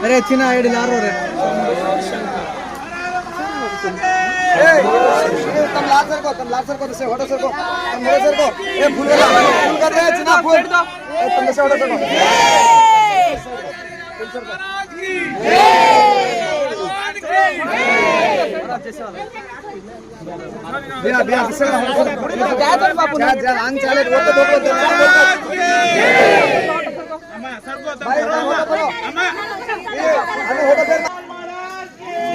अरे चिना ऐडी लारो रे तुम लाल सर को से होटो सर को तुम मेरे सर को ए फूल कर दे चिना फूल तुम से होटो सर को फूल सर को बिया बिया से जा आंग चाले वो तो दो अम्मा सर को भाई अम्मा अरे होटो पे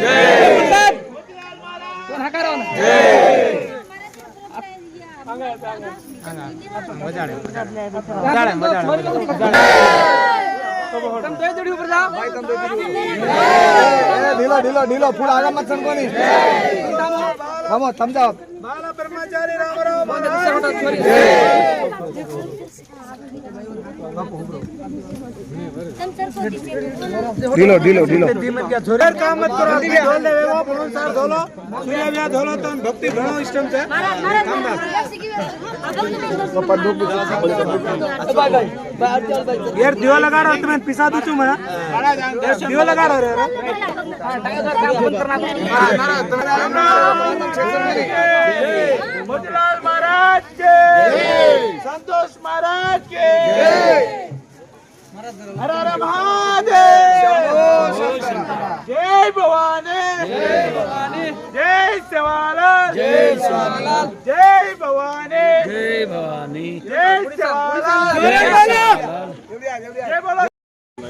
जय कोण हकारो ना जय मजाडे तुम दे जोड़ी ऊपर जाओ भाई तुम दे जोड़ी ढीलो ढीलो ढीलो फूल आगा मत संकोनी थामो थम जाओ बाला ब्रह्मचारी रामराव ढीलो ढीलो ढीलो काम मत करो ढोल ले वो म्हणून सर ढोलो सुया व्या ढोलो तो भक्ति घणो इष्टम छे यार दियो लगा रहा तुम्हें पिसा दूं मैं दियो लगा रहा रे मोतीलाल महाराज के संतोष महाराज के हर हर महादेव जय भवानी जय सेवालाल जय भवानी जय सेवालाल जय बोलो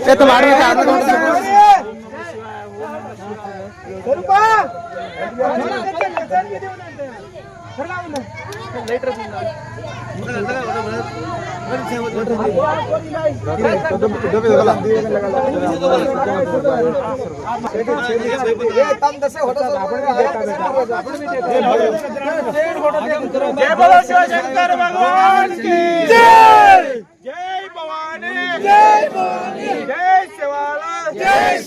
ये तो मारो शंकर भगवान की जय भवानी जय सेवालाल जय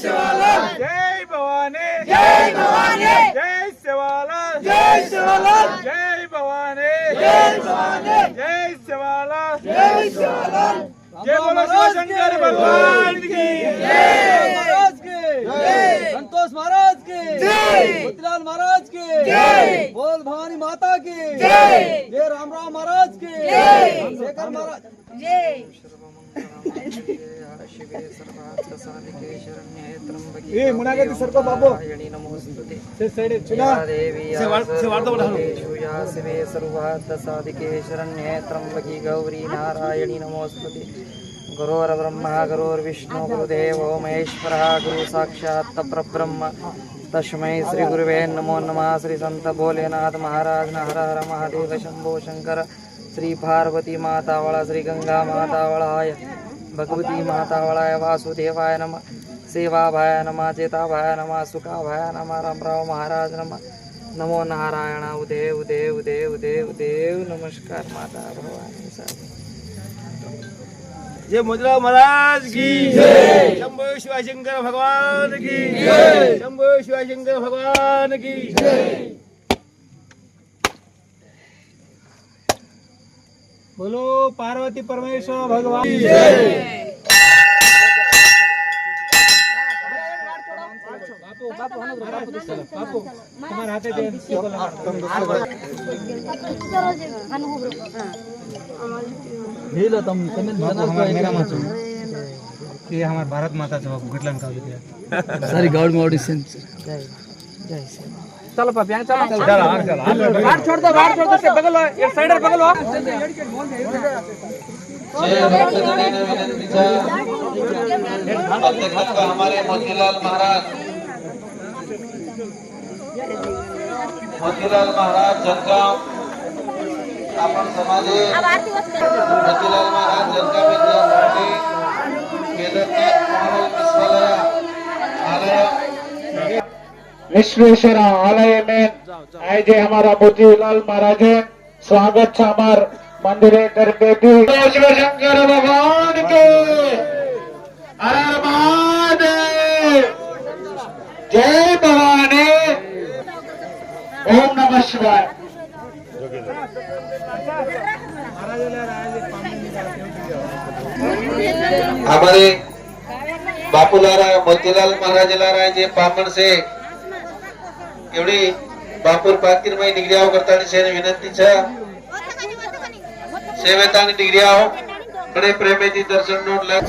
भवानी जय सेवालाल जय भवानी जय सेवालाल जय बोलो शंकर भगवान की जय संतोष महाराज की जय मोतीलाल महाराज की जय बोल भवानी माता की जय रामराव महाराज की जय शेखर महाराज जय ए मुनागती सरको बाबू से साइड चुना से वार्ता बोला या शिवे सर्वार्थ साधिके शरण्ये त्र्यंबकी गौरी नारायणी नमोस्तुते गुरुर् ब्रह्मा गुरुर्विष्णु गुरुदेवो महेश्वरः गुरु साक्षात् परब्रह्म तस्मै श्री गुरुवे नमो नमः। श्री संत भोलेनाथ महाराज हर हर महादेव शंभो शंकर श्री पार्वती माता वाला श्री गंगा माता वळाय भगवती माता वळाय वासुदेवाय नमः सेवाभाय नमः चेताभाय नमः सुखाभाय नमः रामराव महाराज नमः नमो नारायण उदेव उदेव उदेव उदेव उदेव नमस्कार माता भवानी साहेब जय मोतीलाल महाराज की जय शंभो शिवशंकर भगवान की जय शंभो शिवशंकर भगवान की जय बोलो पार्वती परमेश्वर भगवान की जय बापू तुम्हारे हाथे दे ढीलो तुम कमेंट बना मेरा माचो ये हमार भारत माता से बापू किटलन का दिया सारी गवर्नमेंट ऑडिशन जय जय चलो पापा यहां चलो गार्ड छोड़ दो से बगल एक साइडर बगल हो हमारे मोतीलाल महाराज जलगांव आपण समाजे मोतीलाल महाराज जलगांव विद्यापीठ केदारनाथ विश्वालय आलय विश्वेश्वर आलय में आज हमारा मोतीलाल महाराज स्वागत है हमार मंदिरे करके भी शिवशंकर भगवान के हर हर महादेव जय भवानी ओम नमः शिवाय। हमारे बापूलाल मोतीलाल महाराजला राजे पामण से एवढी बापूर पाकीरमाई निगडियाव करताना शेन विनंतीच्या सेवेतानी निगडियाव कडे प्रेमेची दर्शन नोंदला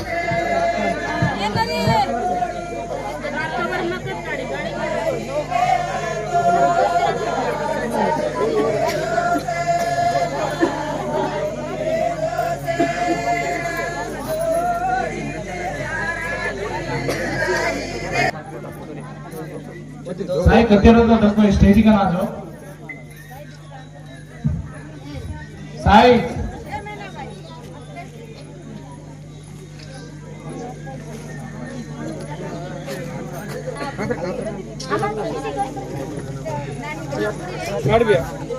साई कतेरो तो देखो स्टेज का नाचो साई काढ बिया